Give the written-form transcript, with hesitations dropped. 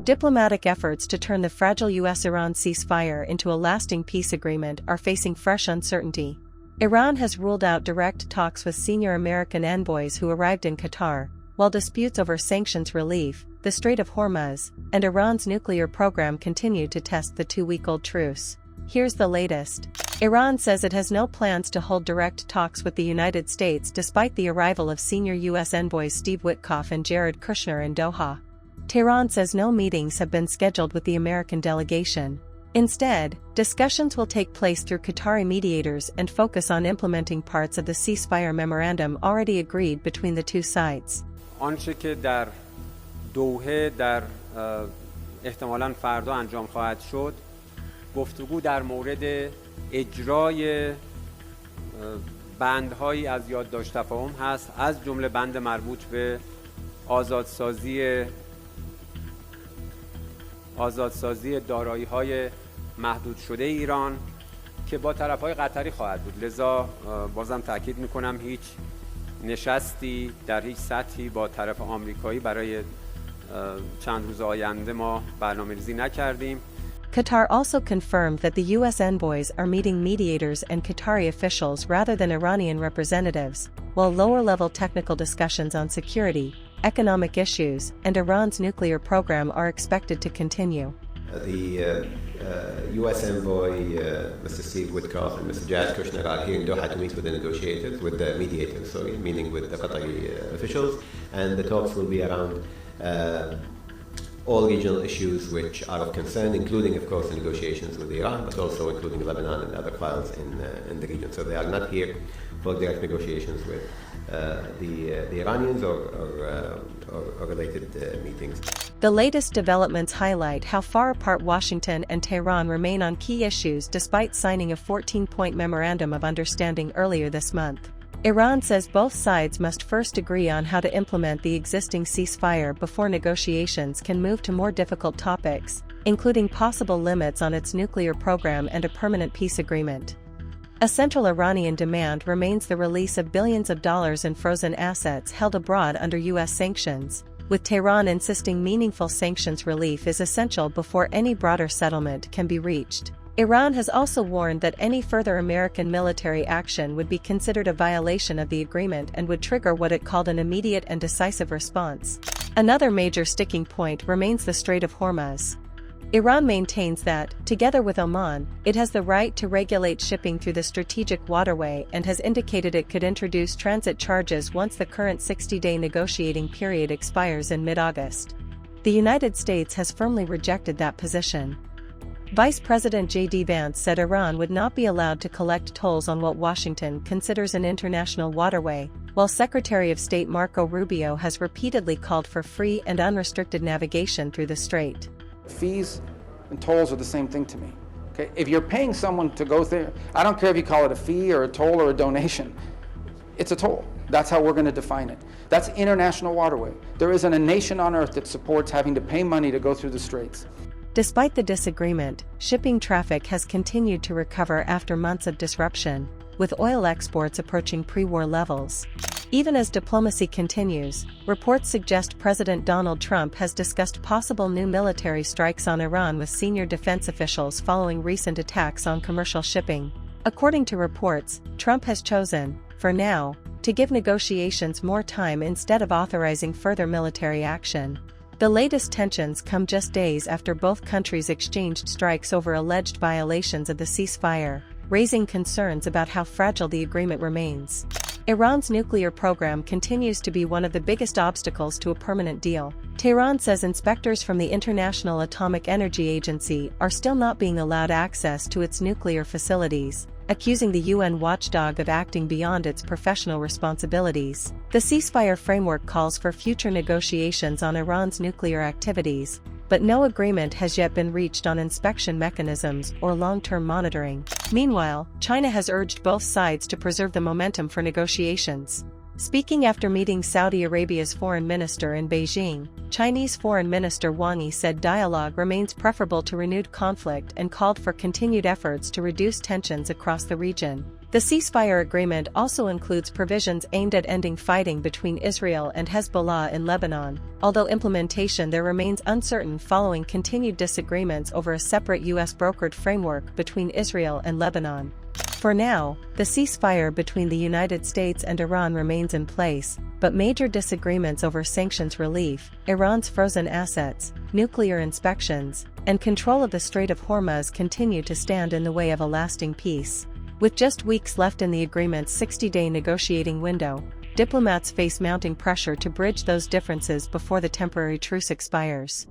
Diplomatic efforts to turn the fragile US-Iran ceasefire into a lasting peace agreement are facing fresh uncertainty. Iran has ruled out direct talks with senior American envoys who arrived in Qatar, while disputes over sanctions relief, the Strait of Hormuz, and Iran's nuclear program continue to test the 2-week-old truce. Here's the latest. Iran says it has no plans to hold direct talks with the United States despite the arrival of senior U.S. envoys Steve Witkoff and Jared Kushner in Doha. Tehran says no meetings have been scheduled with the American delegation. Instead, discussions will take place through Qatari mediators and focus on implementing parts of the ceasefire memorandum already agreed between the two sides. آنچه که در دوحه در احتمالاً فردا انجام خواهد شد گفتگو در مورد اجرای بندهایی از یادداشت تفاهم هست، از جمله بند مربوط به آزادسازی دارایی‌های محدود شده ایران که با طرف‌های قطری خواهد بود. لذا بازم تاکید می‌کنم هیچ نشستی در هیچ سطحی با طرف آمریکایی برای چند روز آینده ما برنامه‌ریزی نکردیم. Qatar also confirmed that the U.S. envoys are meeting mediators and Qatari officials rather than Iranian representatives, while lower-level technical discussions on security, economic issues, and Iran's nuclear program are expected to continue. The U.S. envoy, Mr. Steve Witkoff and Mr. Jared Kushner are here in Doha to meet with the mediators, meaning with the Qatari officials, and the talks will be around all regional issues which are of concern, including, of course, the negotiations with Iran, but also including Lebanon and other files in the region. So they are not here for direct negotiations with the Iranians or related meetings. The latest developments highlight how far apart Washington and Tehran remain on key issues despite signing a 14-point memorandum of understanding earlier this month. Iran says both sides must first agree on how to implement the existing ceasefire before negotiations can move to more difficult topics, including possible limits on its nuclear program and a permanent peace agreement. A central Iranian demand remains the release of billions of dollars in frozen assets held abroad under U.S. sanctions, with Tehran insisting meaningful sanctions relief is essential before any broader settlement can be reached. Iran has also warned that any further American military action would be considered a violation of the agreement and would trigger what it called an immediate and decisive response. Another major sticking point remains the Strait of Hormuz. Iran maintains that, together with Oman, it has the right to regulate shipping through the strategic waterway and has indicated it could introduce transit charges once the current 60-day negotiating period expires in mid-August. The United States has firmly rejected that position. Vice President J.D. Vance said Iran would not be allowed to collect tolls on what Washington considers an international waterway, while Secretary of State Marco Rubio has repeatedly called for free and unrestricted navigation through the strait. Fees and tolls are the same thing to me. Okay? If you're paying someone to go there, I don't care if you call it a fee or a toll or a donation, it's a toll. That's how we're going to define it. That's international waterway. There isn't a nation on earth that supports having to pay money to go through the straits. Despite the disagreement, shipping traffic has continued to recover after months of disruption, with oil exports approaching pre-war levels. Even as diplomacy continues, reports suggest President Donald Trump has discussed possible new military strikes on Iran with senior defense officials following recent attacks on commercial shipping. According to reports, Trump has chosen, for now, to give negotiations more time instead of authorizing further military action. The latest tensions come just days after both countries exchanged strikes over alleged violations of the ceasefire, raising concerns about how fragile the agreement remains. Iran's nuclear program continues to be one of the biggest obstacles to a permanent deal. Tehran says inspectors from the International Atomic Energy Agency are still not being allowed access to its nuclear facilities, accusing the UN watchdog of acting beyond its professional responsibilities. The ceasefire framework calls for future negotiations on Iran's nuclear activities, but no agreement has yet been reached on inspection mechanisms or long-term monitoring. Meanwhile, China has urged both sides to preserve the momentum for negotiations. Speaking after meeting Saudi Arabia's foreign minister in Beijing, Chinese Foreign Minister Wang Yi said dialogue remains preferable to renewed conflict and called for continued efforts to reduce tensions across the region. The ceasefire agreement also includes provisions aimed at ending fighting between Israel and Hezbollah in Lebanon, although implementation there remains uncertain following continued disagreements over a separate U.S.-brokered framework between Israel and Lebanon. For now, the ceasefire between the United States and Iran remains in place, but major disagreements over sanctions relief, Iran's frozen assets, nuclear inspections, and control of the Strait of Hormuz continue to stand in the way of a lasting peace. With just weeks left in the agreement's 60-day negotiating window, diplomats face mounting pressure to bridge those differences before the temporary truce expires.